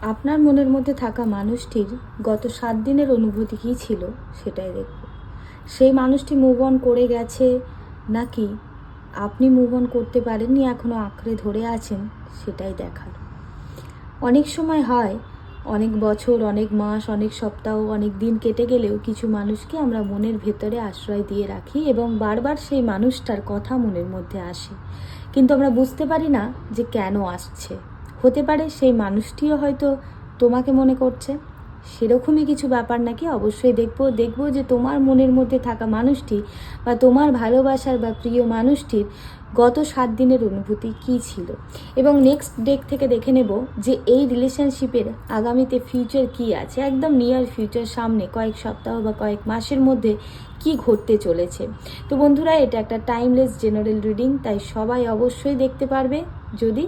আপনার মনের মধ্যে থাকা মানুষটির গত 7 দিনের অনুভূতি কী ছিল সেটাই দেখব। সেই মানুষটি মুভ অন করে গেছে নাকি আপনি মুভ অন করতে পারেননি, এখনও আঁকড়ে ধরে আছেন, সেটাই দেখার। অনেক সময় হয়, অনেক বছর, অনেক মাস, অনেক সপ্তাহ, অনেক দিন কেটে গেলেও কিছু মানুষকে আমরা মনের ভেতরে আশ্রয় দিয়ে রাখি এবং বারবার সেই মানুষটার কথা মনের মধ্যে আসে, কিন্তু আমরা বুঝতে পারি না যে কেন আসছে। হতে পারে সেই মানুষটিও হয়তো তোমাকে মনে করছে, সেরকমই কিছু ব্যাপার নাকি অবশ্যই দেখব যে তোমার মনের মধ্যে থাকা মানুষটি বা তোমার ভালোবাসার বা প্রিয় মানুষটির গত 7 দিনের অনুভূতি কী ছিল, এবং নেক্সট ডেক থেকে দেখে নেব যে এই রিলেশনশিপের আগামীতে ফিউচার কী আছে, একদম নিয়ার ফিউচার, সামনে কয়েক সপ্তাহ বা কয়েক মাসের মধ্যে কি ঘটতে চলেছে। তো বন্ধুরা, এটা একটা টাইমলেস জেনারেল রিডিং, তাই সবাই অবশ্যই দেখতে পারবে যদি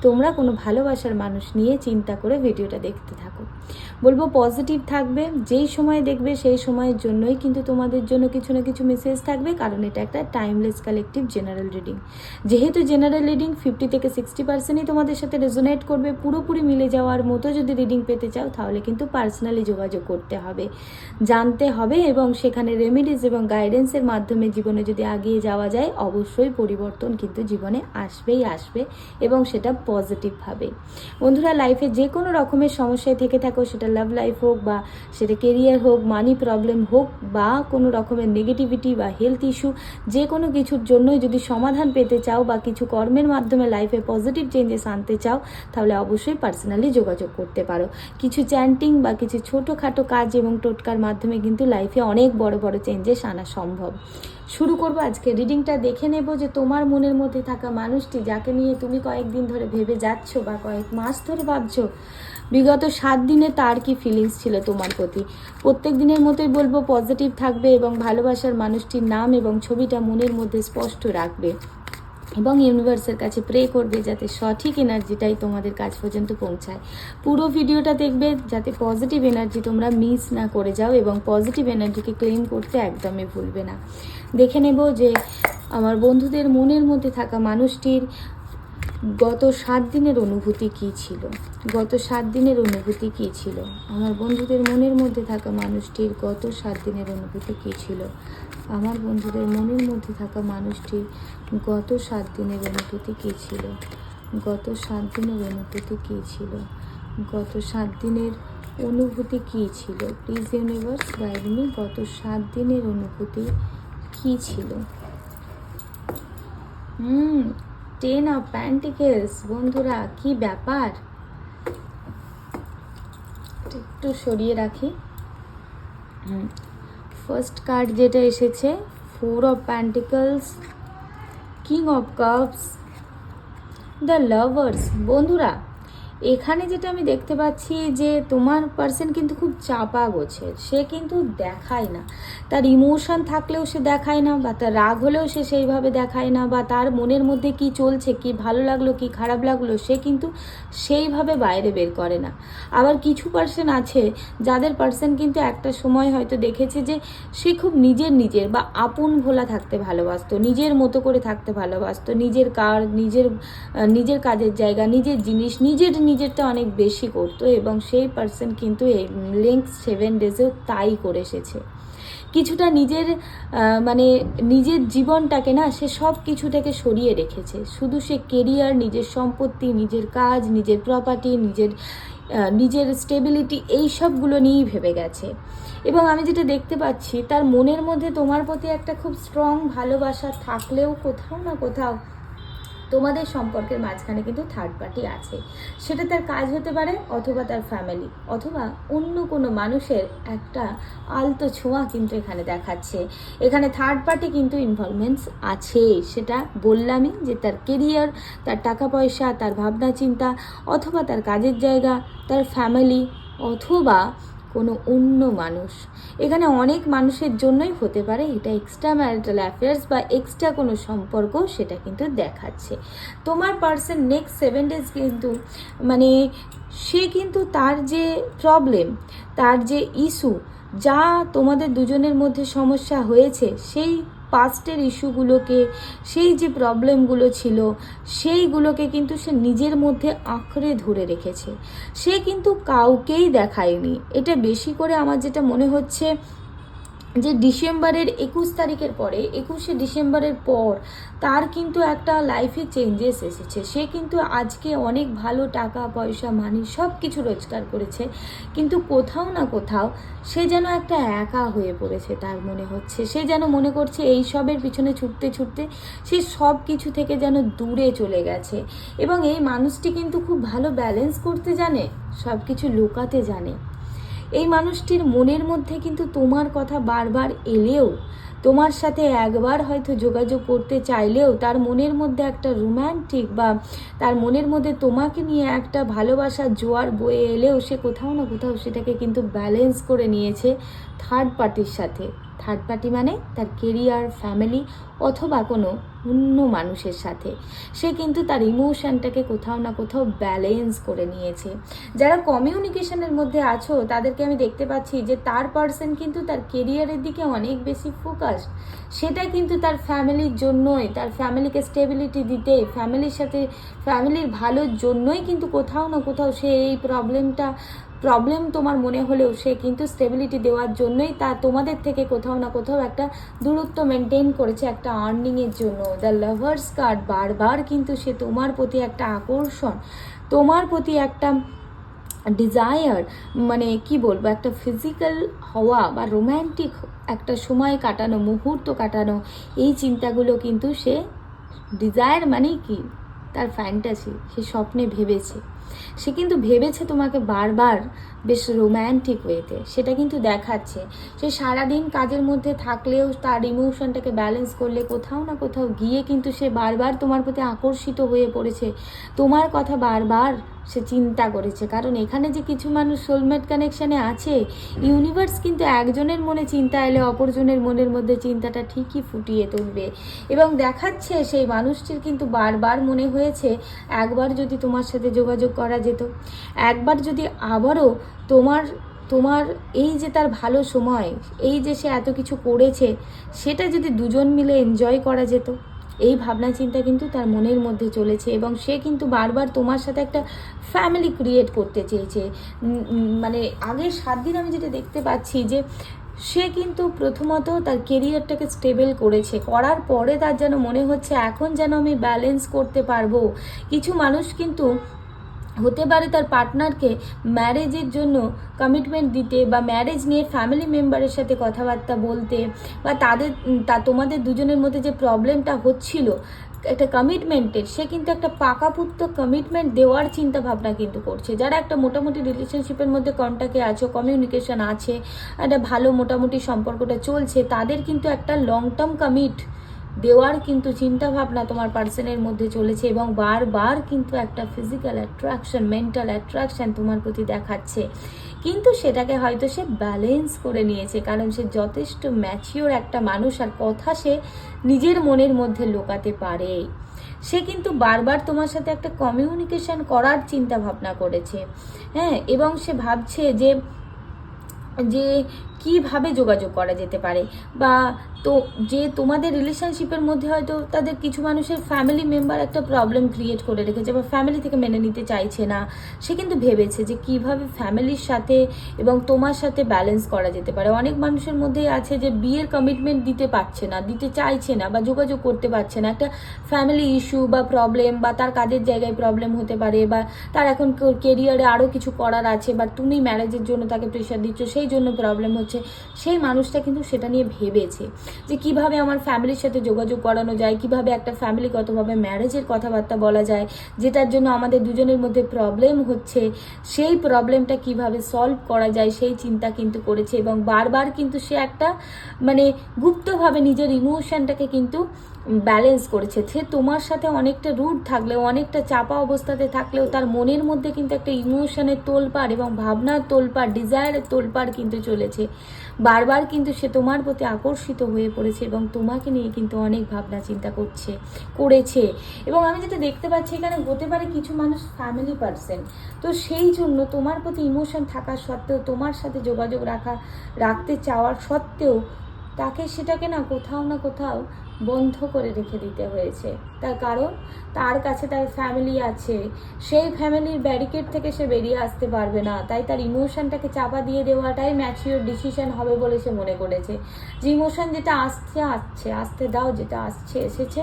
তোমরা কোনো ভালোবাসার মানুষ নিয়ে চিন্তা করে ভিডিওটা দেখতে থাকো। বলবো পজিটিভ থাকবে, যেই সময় দেখবে সেই সময়ের জন্যই কিন্তু তোমাদের জন্য কিছু না কিছু মেসেজ থাকবে, কারণ এটা একটা টাইমলেস কালেকটিভ জেনারেল রিডিং। যেহেতু জেনারেল রিডিং 50 থেকে 60%ই তোমাদের সাথে রেজোনেট করবে, পুরোপুরি মিলে যাওয়ার মতো যদি রিডিং পেতে চাও তাহলে কিন্তু পার্সোনালি যোগাযোগ করতে হবে, জানতে হবে, এবং সেখানে রেমেডিজ এবং গাইডেন্সের মাধ্যমে জীবনে যদি এগিয়ে যাওয়া যায় অবশ্যই পরিবর্তন কিন্তু জীবনে আসবেই আসবে, এবং সেটা পজিটিভভাবে। বন্ধুরা, লাইফে যে কোনো রকমের সমস্যায় থেকে থাকো, সেটা লাভ লাইফ হোক বা সেটা কেরিয়ার হোক, মানি প্রবলেম হোক বা কোনো রকমের নেগেটিভিটি বা হেলথ ইস্যু, যে কোনো কিছুর জন্যই যদি সমাধান পেতে চাও বা কিছু কর্মের মাধ্যমে লাইফে পজিটিভ চেঞ্জেস আনতে চাও তাহলে অবশ্যই পার্সোনালি যোগাযোগ করতে পারো। কিছু চ্যান্টিং বা কিছু ছোটোখাটো কাজ এবং টোটকার মাধ্যমে কিন্তু লাইফে অনেক বড় বড় চেঞ্জেস আনা সম্ভব। শুরু করবো আজকে রিডিংটা। দেখে নেব যে তোমার মনের মধ্যে থাকা মানুষটি, যাকে নিয়ে তুমি কয়েকদিন ধরে ভেবে যাচ্ছ বা কয়েক মাস ধরে ভাবছো, বিগত 7 দিনে তার কি ফিলিংস ছিল তোমার প্রতি। প্রত্যেক দিনের মতোই বলবো পজিটিভ থাকবে এবং ভালোবাসার মানুষটির নাম এবং ছবিটা মনের মধ্যে স্পষ্ট রাখবে এবং ইউনিভার্সের কাছে প্রে করবে যাতে সঠিক এনার্জিটাই তোমাদের কাছ পর্যন্ত পৌঁছায়। পুরো ভিডিওটা দেখবে যাতে পজিটিভ এনার্জি তোমরা মিস না করে যাও, এবং পজিটিভ এনার্জিকে ক্লেম করতে একদমই ভুলবে না। দেখে নেব যে আমার বন্ধুদের মনের মধ্যে থাকা মানুষটির গত 7 দিনের অনুভূতি কী ছিল। গত 7 দিনের অনুভূতি কী ছিল আমার বন্ধুদের মনের মধ্যে থাকা মানুষটির গত 7 দিনের অনুভূতি কী ছিল। আমার বন্ধুদের মনের মধ্যে থাকা মানুষটির গত 7 দিনের অনুভূতি কী ছিল। গত 7 দিনের অনুভূতি কী ছিল। গত 7 দিনের অনুভূতি কী ছিল। প্লিজ ইউনিভার্স গাইড মি, গত 7 দিনের অনুভূতি কী ছিল। 10 অফ প্যান্টিকেলস। বন্ধুরা, কি ব্যাপার, একটু সরিয়ে রাখি। ফার্স্ট কার্ড যেটা এসেছে 4 of pentacles, king of cups, the lovers. বন্ধুরা, এখানে যেটা আমি দেখতে পাচ্ছি যে তোমার পার্সন কিন্তু খুব চাপা গোছের, সে কিন্তু দেখায় না, তার ইমোশন থাকলেও সে দেখায় না, বা তার রাগ হলেও সে সেইভাবে দেখায় না, বা তার মনের মধ্যে কি চলছে, কি ভালো লাগলো কি খারাপ লাগলো সে কিন্তু সেইভাবে বাইরে বের করে না। আবার কিছু পার্সন আছে যাদের পার্সন কিন্তু একটা সময় হয়তো দেখেছে যে সে খুব নিজের বা আপন ভোলা থাকতে ভালোবাসতো, নিজের মতো করে থাকতে ভালোবাসতো, নিজের নিজের কাজের জায়গা, নিজের জিনিস, নিজেরটা অনেক বেশি করতো, এবং সেই পার্সন কিন্তু এই লিঙ্ক 7 ডেজেও তাই করে এসেছে। কিছুটা নিজের জীবনটাকে না সে সব কিছু থেকে সরিয়ে রেখেছে, শুধু সে কেরিয়ার, নিজের সম্পত্তি, নিজের কাজ, নিজের প্রপার্টি, নিজের স্টেবিলিটি, এই সবগুলো নিয়েই ভেবে গেছে। এবং আমি যেটা দেখতে পাচ্ছি তার মনের মধ্যে তোমার প্রতি একটা খুব স্ট্রং ভালোবাসা থাকলেও কোথাও না কোথাও তোমাদের সম্পর্কের মাঝখানে কিন্তু থার্ড পার্টি আছে। সেটা তার কাজ হতে পারে, অথবা তার ফ্যামিলি, অথবা অন্য কোনো মানুষের একটা আলতো ছোঁয়া কিন্তু এখানে দেখাচ্ছে। এখানে থার্ড পার্টি কিন্তু ইনভলভমেন্টস আছে, সেটা বললামই যে তার কেরিয়ার, তার টাকা পয়সা, তার ভাবনা চিন্তা, অথবা তার কাজের জায়গা, তার ফ্যামিলি, অথবা কোনো অন্য মানুষ। এখানে অনেক মানুষের জন্যই হতে পারে এটা এক্সট্রা ম্যারিটাল অ্যাফেয়ার্স বা এক্সট্রা কোনো সম্পর্ক, সেটা কিন্তু দেখাচ্ছে। তোমার পার্সন নেক্সট 7 ডেজ কিন্তু সে কিন্তু তার যে প্রবলেম, তার যে ইস্যু, যা তোমাদের দুজনের মধ্যে সমস্যা হয়েছে, সেই পাস্টের ইস্যুগুলোকে, সেই যে প্রবলেমগুলো ছিল সেইগুলোকে কিন্তু সে নিজের মধ্যে আঁকড়ে ধরে রেখেছে। সে কিন্তু কাউকেই দেখায়নি। এটা বেশি করে আমার যেটা মনে হচ্ছে যে ডিসেম্বরের 21 তারিখের পরে, 21শে ডিসেম্বরের পর তার কিন্তু একটা লাইফে চেঞ্জেস এসেছে। সে কিন্তু আজকে অনেক ভালো টাকা পয়সা মানি সব কিছু রোজগার করেছে, কিন্তু কোথাও না কোথাও সে যেন একটা একা হয়ে পড়েছে। তার মনে হচ্ছে সে যেন মনে করছে এই সবের পিছনে ছুটতে ছুটতে সে সব কিছু থেকে যেন দূরে চলে গেছে। এবং এই মানুষটি কিন্তু খুব ভালো ব্যালেন্স করতে জানে, সব কিছু লুকাতে জানে। এই মানুষটির মনের মধ্যে কিন্তু তোমার কথা বারবার এলেও, তোমার সাথে একবার হয়তো যোগাযোগ করতে চাইলেও, তার মনের মধ্যে একটা রোম্যান্টিক বা তার মনের মধ্যে তোমাকে নিয়ে একটা ভালোবাসার জোয়ার বয়ে এলেও সে কোথাও না কোথাও সেটাকে কিন্তু ব্যালেন্স করে নিয়েছে থার্ড পার্টির সাথে। থার্ড পার্টি মানে তার কেরিয়ার, ফ্যামিলি অথবা কোনো অন্য মানুষের সাথে সে কিন্তু তার ইমোশনটাকে কোথাও না কোথাও ব্যালেন্স করে নিয়েছে। যারা কমিউনিকেশনের মধ্যে আছো তাদেরকে আমি দেখতে পাচ্ছি যে তার পার্সন কিন্তু তার কেরিয়ারের দিকে অনেক বেশি ফোকাসড। সেটা কিন্তু তার ফ্যামিলির জন্যই, তার ফ্যামিলিকে স্টেবিলিটি দিতে, ফ্যামিলির সাথে ফ্যামিলির ভালোর জন্যই কিন্তু কোথাও না কোথাও সে এই প্রবলেম তোমার মনে হলেও সে কিন্তু স্টেবিলিটি দেওয়ার জন্যই তোমাদের থেকে কোথাও না কোথাও একটা দূরত্ব মেনটেন করেছে একটা আর্নিংয়ের জন্য। দ্য লাভার্স কার্ড বারবার কিন্তু সে তোমার প্রতি একটা আকর্ষণ, তোমার প্রতি একটা ডিজায়ার, মানে কি বলবো, একটা ফিজিক্যাল হওয়া বা রোম্যান্টিক একটা সময় কাটানো, মুহূর্ত কাটানো, এই চিন্তাগুলো কিন্তু সে ডিজায়ার মানে কি তার ফ্যান্টাসি, সে স্বপ্নে ভেবেছে। সে কিন্তু ভেবেছে তোমাকে বারবার বেশ রোম্যান্টিক ওয়েতে, সেটা কিন্তু দেখাচ্ছে। সে সারাদিন কাজের মধ্যে থাকলেও তার ইমোশনটাকে ব্যালেন্স করলে কোথাও না কোথাও গিয়ে কিন্তু সে বারবার তোমার প্রতি আকর্ষিত হয়ে পড়েছে, তোমার কথা বারবার সে চিন্তা করেছে। কারণ এখানে যে কিছু মানুষ সোলমেট কানেকশানে আছে, ইউনিভার্স কিন্তু একজনের মনে চিন্তা এলে অপরজনের মনের মধ্যে চিন্তাটা ঠিকই ফুটিয়ে তুলবে। এবং দেখাচ্ছে সেই মানুষটির কিন্তু বারবার মনে হয়েছে একবার যদি তোমার সাথে যোগাযোগ করা যেত, একবার যদি আবারও তোমার এই যে তার ভালো সময়, এই যে সে এত কিছু করেছে, সেটা যদি দুজন মিলে এনজয় করা যেত, এই ভাবনা চিন্তা কিন্তু তার মনের মধ্যে চলেছে। এবং সে কিন্তু বারবার তোমার সাথে একটা ফ্যামিলি ক্রিয়েট করতে চেয়েছে। মানে আগের 7 দিন আমি যেটা দেখতে পাচ্ছি যে সে কিন্তু প্রথমত তার কেরিয়ারটাকে স্টেবল করেছে, করার পরে তার যেন মনে হচ্ছে এখন যেন আমি ব্যালেন্স করতে পারবো। কিছু মানুষ কিন্তু হতে পারে তার পার্টনারকে ম্যারেজের জন্য কমিটমেন্ট দিতে বা ম্যারেজ নিয়ে ফ্যামিলি মেম্বারের সাথে কথাবার্তা বলতে, বা তোমাদের দুজনের মধ্যে যে প্রবলেমটা হচ্ছিল একটা কমিটমেন্টের, সে কিন্তু একটা পাকাপুক্ত কমিটমেন্ট দেওয়ার চিন্তা ভাবনা কিন্তু করছে। যারা একটা মোটামুটি রিলেশনশিপের মধ্যে কন্ট্যাক্টে আছো, কমিউনিকেশন আছে, একটা ভালো মোটামুটি সম্পর্কটা চলছে, তাদের কিন্তু একটা লং টার্ম কমিট দেওয়ার কিন্তু চিন্তা ভাবনা তোমার পার্সনের মধ্যে চলেছে। এবং বারবার কিন্তু একটা ফিজিক্যাল অ্যাট্রাকশন, মেন্টাল অ্যাট্রাকশন তোমার প্রতি দেখাচ্ছে। কিন্তু সেটাকে হয়তো সে ব্যালেন্স করে নিয়েছে, কারণ সে যথেষ্ট ম্যাচিওর একটা মানুষ, আর কথা সে নিজের মনের মধ্যে লুকাতে পারে। সে কিন্তু বারবার তোমার সাথে একটা কমিউনিকেশন করার চিন্তা ভাবনা করেছে, হ্যাঁ। এবং সে ভাবছে যে কিভাবে যোগাযোগ করা যেতে পারে, বা যে তোমাদের রিলেশনশিপের মধ্যে হয়তো তাদের কিছু মানুষের ফ্যামিলি মেম্বার একটা প্রবলেম ক্রিয়েট করে রেখেছে বা ফ্যামিলি থেকে মেনে নিতে চাইছে না। সে কিন্তু ভেবেছে যে কিভাবে ফ্যামিলির সাথে এবং তোমার সাথে ব্যালেন্স করা যেতে পারে। অনেক মানুষের মধ্যেই আছে যে বিয়ের কমিটমেন্ট দিতে পারছে না, দিতে চাইছে না, বা যোগাযোগ করতে পারছে না। একটা ফ্যামিলি ইস্যু বা প্রবলেম, বা তার কাজের জায়গায় প্রবলেম হতে পারে, বা তার এখন কেরিয়ারে আরও কিছু করার আছে, বা তুমি ম্যারেজের জন্য তাকে প্রেশার দিচ্ছ, সেই জন্য প্রবলেম হচ্ছে। সেই মানুষটা কিন্তু সেটা নিয়ে ভেবেছে যে কিভাবে আমার ফ্যামিলির সাথে যোগাযোগ করানো যায়, কিভাবে একটা ফ্যামিলিগতভাবে ম্যারেজের কথাবার্তা বলা যায়, যেটার জন্য আমাদের দুজনের মধ্যে প্রবলেম হচ্ছে, সেই প্রবলেমটা কিভাবে সলভ করা যায় সেই চিন্তা কিন্তু করেছে। এবং বারবার কিন্তু সে একটা মানে গুপ্তভাবে নিজের ইমোশনটাকে কিন্তু ব্যালেন্স করেছে। সে তোমার সাথে অনেকটা রুড থাকলেও, অনেকটা চাপা অবস্থাতে থাকলেও তার মনের মধ্যে কিন্তু একটা ইমোশনের তোলপাড় এবং ভাবনার তোলপাড়, ডিজায়ারের তোলপাড় কিন্তু চলেছে। বারবার কিন্তু সে তোমার প্রতি আকর্ষিত হয়ে পড়েছে এবং তোমাকে নিয়ে কিন্তু অনেক ভাবনা চিন্তা করেছে। এবং আমি যেটা দেখতে পাচ্ছি এখানে হতে পারে কিছু মানুষ ফ্যামিলি পার্সন, তো সেই জন্য তোমার প্রতি ইমোশন থাকা সত্ত্বেও, তোমার সাথে যোগাযোগ রাখতে চাওয়ার সত্ত্বেও তাকে সেটাকে না কোথাও বন্ধ করে রেখে দিতে হয়েছে। তার কারণ তার কাছে তার ফ্যামিলি আছে, সেই ফ্যামিলির ব্যারিকেড থেকে সে বেরিয়ে আসতে পারবে না, তাই তার ইমোশনটাকে চাপা দিয়ে দেওয়াটাই ম্যাচিওর ডিসিশন হবে বলে সে মনে করেছে। যে ইমোশন যেটা আসতে দাও, যেটা আসছে এসেছে,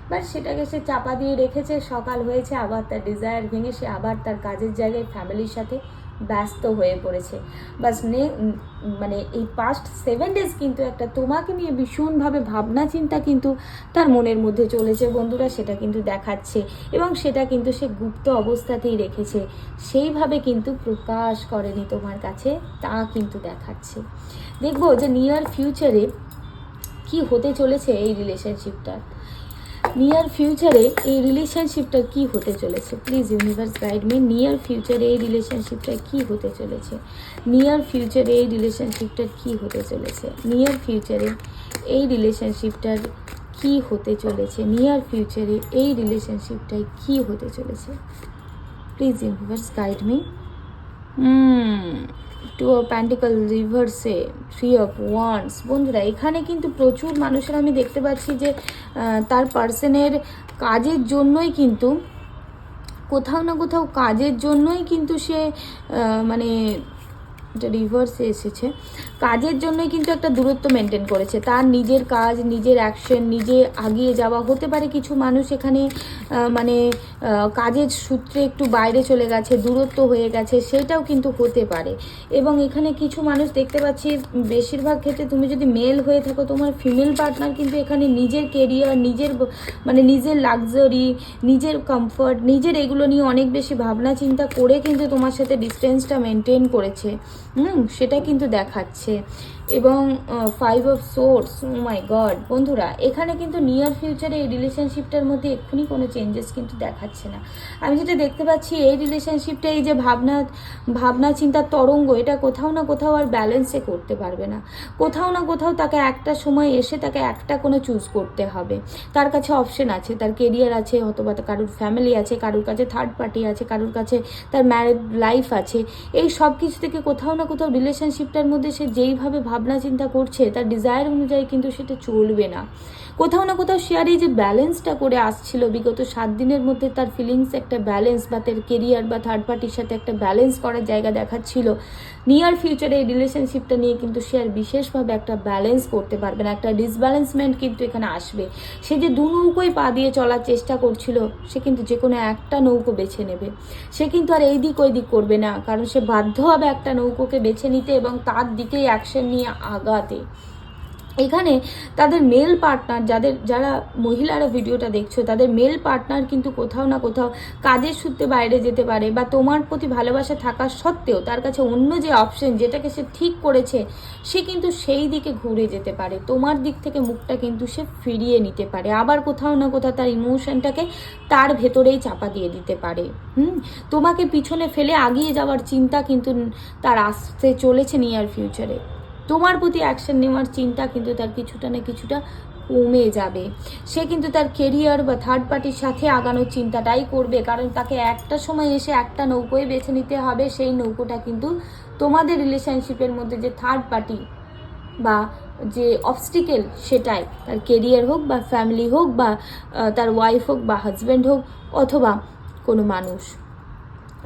বাট সেটাকে সে চাপা দিয়ে রেখেছে। সকাল হয়েছে, আবার তার ডিজায়ার ভেঙে সে আবার তার কাজের জায়গায় ফ্যামিলির সাথে ব্যস্ত হয়ে পড়েছে। বাস মানে এই পাস্ট 7 days কিন্তু একটা তোমাকে নিয়ে ভীষণভাবে ভাবনা চিন্তা কিন্তু তার মনের মধ্যে চলেছে বন্ধুরা, সেটা কিন্তু দেখাচ্ছে। এবং সেটা কিন্তু সে গুপ্ত অবস্থাতেই রেখেছে, সেইভাবে কিন্তু প্রকাশ করেনি তোমার কাছে, তা কিন্তু দেখাচ্ছে। দেখবো যে নিয়ার ফিউচারে কি হতে চলেছে এই রিলেশনশিপটার, নিয়ার ফিউচারে এই রিলেশনশিপটা কি হতে চলেছে। Please universe guide me, near ফিউচারে এই রিলেশনশিপটা কি হতে চলেছে, নিয়ার ফিউচারে এই রিলেশনশিপটার কি হতে চলেছে, নিয়ার ফিউচারে এই রিলেশনশিপটার কি হতে চলেছে, নিয়ার ফিউচারে এই রিলেশনশিপটায় কি হতে চলেছে। Please universe guide me. Two of pentacle রিভার্সে 3 of wands। বন্ধুরা এখানে কিন্তু প্রচুর মানুষের আমি দেখতে পাচ্ছি যে তার পার্সনের কাজের জন্যই কিন্তু কোথাও না কোথাও কাজের জন্যই কিন্তু সে মানে এটা রিভার্সে এসেছে, কাজের জন্যই কিন্তু একটা দূরত্ব মেনটেন করেছে। তার নিজের কাজ, নিজের অ্যাকশন, নিজে আগিয়ে যাওয়া। হতে পারে কিছু মানুষ এখানে মানে কাজের সূত্রে একটু বাইরে চলে গেছে, দূরত্ব হয়ে গেছে, সেটাও কিন্তু হতে পারে। এবং এখানে কিছু মানুষ দেখতে পাচ্ছি, বেশিরভাগ ক্ষেত্রে তুমি যদি মেল হয়ে থাকো, তোমার ফিমেল পার্টনার কিন্তু এখানে নিজের কেরিয়ার, নিজের মানে নিজের লাক্সারি, নিজের কমফর্ট, নিজের এগুলো নিয়ে অনেক বেশি ভাবনা চিন্তা করে কিন্তু তোমার সাথে ডিস্টেন্সটা মেনটেন করেছে। সেটা কিন্তু দেখাচ্ছে। এবং 5 of swords, oh my god বন্ধুরা, এখানে কিন্তু নিয়ার ফিউচারে এই রিলেশনশিপটার মধ্যে এক্ষুনি কোনো চেঞ্জেস কিন্তু দেখাচ্ছে না। আমি যেটা দেখতে পাচ্ছি, এই রিলেশনশিপটা এই যে ভাবনা চিন্তার তরঙ্গ, এটা কোথাও না কোথাও আর ব্যালেন্সে করতে পারবে না। কোথাও না কোথাও তাকে একটা সময় এসে তাকে একটা কোনো চুজ করতে হবে। তার কাছে অপশন আছে, তার কেরিয়ার আছে, অথবা কারোর ফ্যামিলি আছে, কারোর কাছে থার্ড পার্টি আছে, কারোর কাছে তার ম্যারিড লাইফ আছে। এই সব কিছু থেকে কোথাও না কোথাও রিলেশনশিপটার মধ্যে সে যেইভাবে ভাবনা চিন্তা করছে, তার ডিজায়ার অনুযায়ী কিন্তু সেটা চলবে না। কোথাও না কোথাও সে আর এই যে ব্যালেন্সটা করে আসছিল বিগত 7 দিনের মধ্যে, তার ফিলিংস একটা ব্যালেন্স, বা তার কেরিয়ার বা থার্ড পার্টির সাথে একটা ব্যালেন্স করার জায়গা দেখাচ্ছিল। নিয়ার ফিউচারে এই রিলেশনশিপটা নিয়ে কিন্তু সে আর বিশেষভাবে একটা ব্যালেন্স করতে পারবে না, একটা ডিসব্যালেন্সমেন্ট কিন্তু এখানে আসবে। সে যে দু নৌকোয় পা দিয়ে চলার চেষ্টা করছিল, সে কিন্তু যে কোনো একটা নৌকো বেছে নেবে। সে কিন্তু আর এই দিক ওই দিক করবে না, কারণ সে বাধ্য হবে একটা নৌকোকে বেছে নিতে এবং তার দিকেই অ্যাকশন নিয়ে আগাতে। এখানে তাদের মেল পার্টনার, যারা মহিলারা ভিডিওটা দেখছো, তাদের মেল পার্টনার কিন্তু কোথাও না কোথাও কাজের সূত্রে বাইরে যেতে পারে, বা তোমার প্রতি ভালোবাসা থাকা সত্ত্বেও তার কাছে অন্য যে অপশন যেটাকে সে ঠিক করেছে, সে কিন্তু সেই দিকে ঘুরে যেতে পারে। তোমার দিক থেকে মুখটা কিন্তু সে ফিরিয়ে নিতে পারে, আবার কোথাও না কোথাও তার ইমোশনটাকে তার ভেতরেই চাপা দিয়ে দিতে পারে। তোমাকে পিছনে ফেলে আগিয়ে যাওয়ার চিন্তা কিন্তু তার আসতে চলেছে নিয়ার ফিউচারে। তোমার প্রতি অ্যাকশন নেওয়ার চিন্তা কিন্তু তার কিছুটা না কিছুটা কমে যাবে। সে কিন্তু তার কেরিয়ার বা থার্ড পার্টির সাথে আগানোর চিন্তাটাই করবে, কারণ তাকে একটা সময় এসে একটা নৌকোয় বেছে নিতে হবে। সেই নৌকোটা কিন্তু তোমাদের রিলেশনশিপের মধ্যে যে থার্ড পার্টি বা যে অবস্টিকেল, সেটাই তার কেরিয়ার হোক বা ফ্যামিলি হোক বা তার ওয়াইফ হোক বা হাজব্যান্ড হোক, অথবা কোনো মানুষ।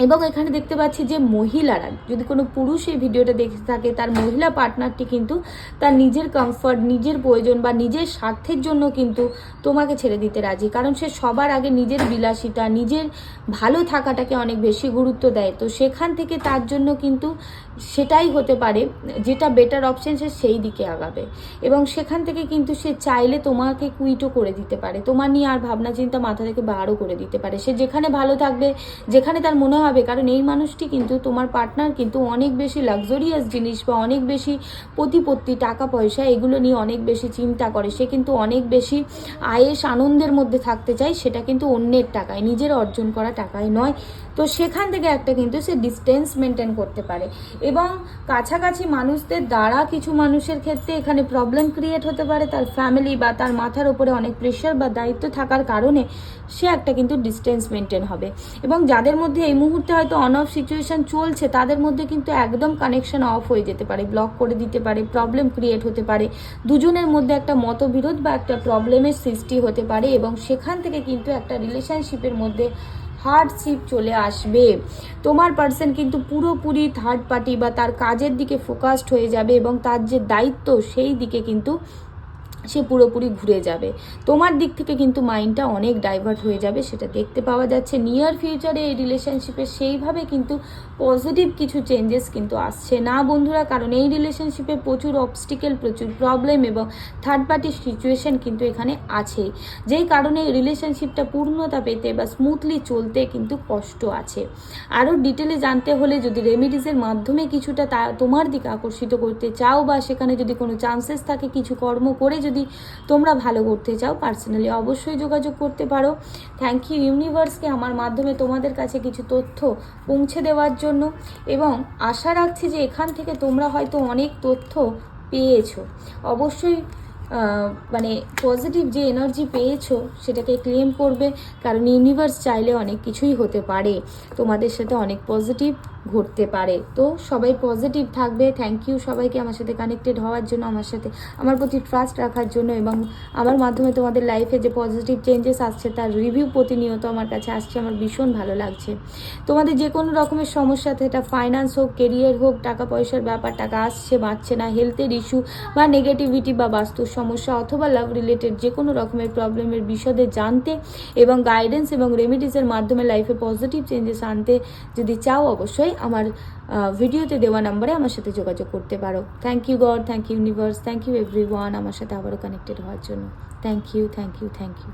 এবং এখানে দেখতে পাচ্ছি যে মহিলারা, যদি কোনো পুরুষ এই ভিডিওটা দেখতে থাকে, তার মহিলা পার্টনারটি কিন্তু তার নিজের কমফর্ট, নিজের প্রয়োজন বা নিজের স্বার্থের জন্য কিন্তু তোমাকে ছেড়ে দিতে রাজি, কারণ সে সবার আগে নিজের বিলাসিতা, নিজের ভালো থাকাটাকে অনেক বেশি গুরুত্ব দেয়। তো সেখান থেকে তার জন্য কিন্তু সেটাই হতে পারে যেটা বেটার অপশন, সে সেই দিকে আগাবে। এবং সেখান থেকে কিন্তু সে চাইলে তোমাকে কুইটও করে দিতে পারে, তোমার নিয়ে আর ভাবনা চিন্তা মাথা থেকে বারও করে দিতে পারে। সে যেখানে ভালো থাকবে, যেখানে তার মনে হবে, কারণ এই মানুষটি কিন্তু, তোমার পার্টনার কিন্তু অনেক বেশি লাক্সারিয়াস জিনিস বা অনেক বেশি প্রতিপত্তি, টাকা পয়সা, এগুলো নিয়ে অনেক বেশি চিন্তা করে। সে কিন্তু অনেক বেশি আয়েশ আনন্দের মধ্যে থাকতে চায়, সেটা কিন্তু অন্যের টাকায়, নিজের অর্জন করা টাকায় নয়। তো সেখান থেকে একটা কিন্তু সে ডিস্টেন্স মেনটেন করতে পারে, এবং কাছাকাছি মানুষদের দ্বারা কিছু মানুষের ক্ষেত্রে এখানে প্রবলেম ক্রিয়েট হতে পারে, তার ফ্যামিলি বা তার মাথার উপরে অনেক প্রেশার বা দায়িত্ব থাকার কারণে সে একটা কিন্তু ডিস্টেন্স মেনটেন হবে। এবং যাদের মধ্যে এই মুহূর্তে হয়তো অন অফ সিচুয়েশন চলছে, তাদের মধ্যে কিন্তু একদম কানেকশন অফ হয়ে যেতে পারে, ব্লক করে দিতে পারে, প্রবলেম ক্রিয়েট হতে পারে, দুজনের মধ্যে একটা মতবিরোধ বা একটা প্রবলেমের সৃষ্টি হতে পারে, এবং সেখান থেকে কিন্তু একটা রিলেশনশিপের মধ্যে হার্ডশিপ চলে আসবে। তোমার পার্সন কিন্তু পুরোপুরি থার্ড পার্টি বা তার কাজের দিকে ফোকাসড হয়ে যাবে, এবং তার যে দায়িত্ব সেই দিকে কিন্তু সে পুরোপুরি ঘুরে যাবে। তোমার দিক থেকে কিন্তু মাইন্ডটা অনেক ডাইভার্ট হয়ে যাবে, সেটা দেখতে পাওয়া যাচ্ছে। নিয়ার ফিউচারে এই রিলেশনশিপে সেইভাবে কিন্তু পজিটিভ কিছু চেঞ্জেস কিন্তু আসছে না বন্ধুরা, কারণ এই রিলেশনশিপে প্রচুর অবস্টিকেল, প্রচুর প্রবলেম এবং থার্ড পার্টির সিচুয়েশন কিন্তু এখানে আছেই, যেই কারণে এই রিলেশনশিপটা পূর্ণতা পেতে বা স্মুথলি চলতে কিন্তু কষ্ট আছে। আরও ডিটেলে জানতে হলে যদি রেমিডিসের মাধ্যমে কিছুটা তোমার দিকে আকর্ষিত করতে চাও, বা সেখানে যদি কোনো চান্সেস থাকে কিছু কর্ম করে যদি তোমরা ভালো করতে চাও, পার্সোনালি অবশ্যই যোগাযোগ করতে পারো। থ্যাংক ইউ ইউনিভার্সকে আমার মাধ্যমে তোমাদের কাছে কিছু তথ্য পৌঁছে দেওয়ার জন্য, এবং আশা রাখছি যে এখান থেকে তোমরা হয়তো অনেক তথ্য পেয়েছো। অবশ্যই মানে পজিটিভ যে এনার্জি পেয়েছো সেটাকে ক্লেম করবে, কারণ ইউনিভার্স চাইলে অনেক কিছুই হতে পারে, তোমাদের সাথে অনেক পজিটিভ ঘটতে পারে। তো সবাই পজিটিভ থাকবে। থ্যাংক ইউ সবাইকে আমার সাথে কানেক্টেড হওয়ার জন্য, আমার প্রতি ট্রাস্ট রাখার জন্য, এবং আমার মাধ্যমে তোমাদের লাইফে যে পজিটিভ চেঞ্জেস আসছে তার রিভিউ প্রতিনিয়ত আমার কাছে আসছে, আমার ভীষণ ভালো লাগছে। তোমাদের যে কোনো রকমের সমস্যা, সেটা ফাইন্যান্স হোক, কেরিয়ার হোক, টাকা পয়সার ব্যাপার, টাকা আসছে বাড়ছে না, হেলথের ইস্যু বা নেগেটিভিটি বা বাস্তুর সমস্যা, অথবা লাভ রিলেটেড যে কোনো রকমের প্রবলেমের বিশদে জানতে এবং গাইডেন্স এবং রেমিডিসের মাধ্যমে লাইফে পজিটিভ চেঞ্জেস আনতে যদি চাও, অবশ্যই আমার ভিডিওতে দেওয়া নাম্বারে আমার সাথে যোগাযোগ করতে পারো। Thank you god, thank you universe, thank you everyone আমার সাথে আবারও কানেক্টেড হওয়ার জন্য। Thank you, thank you, thank you.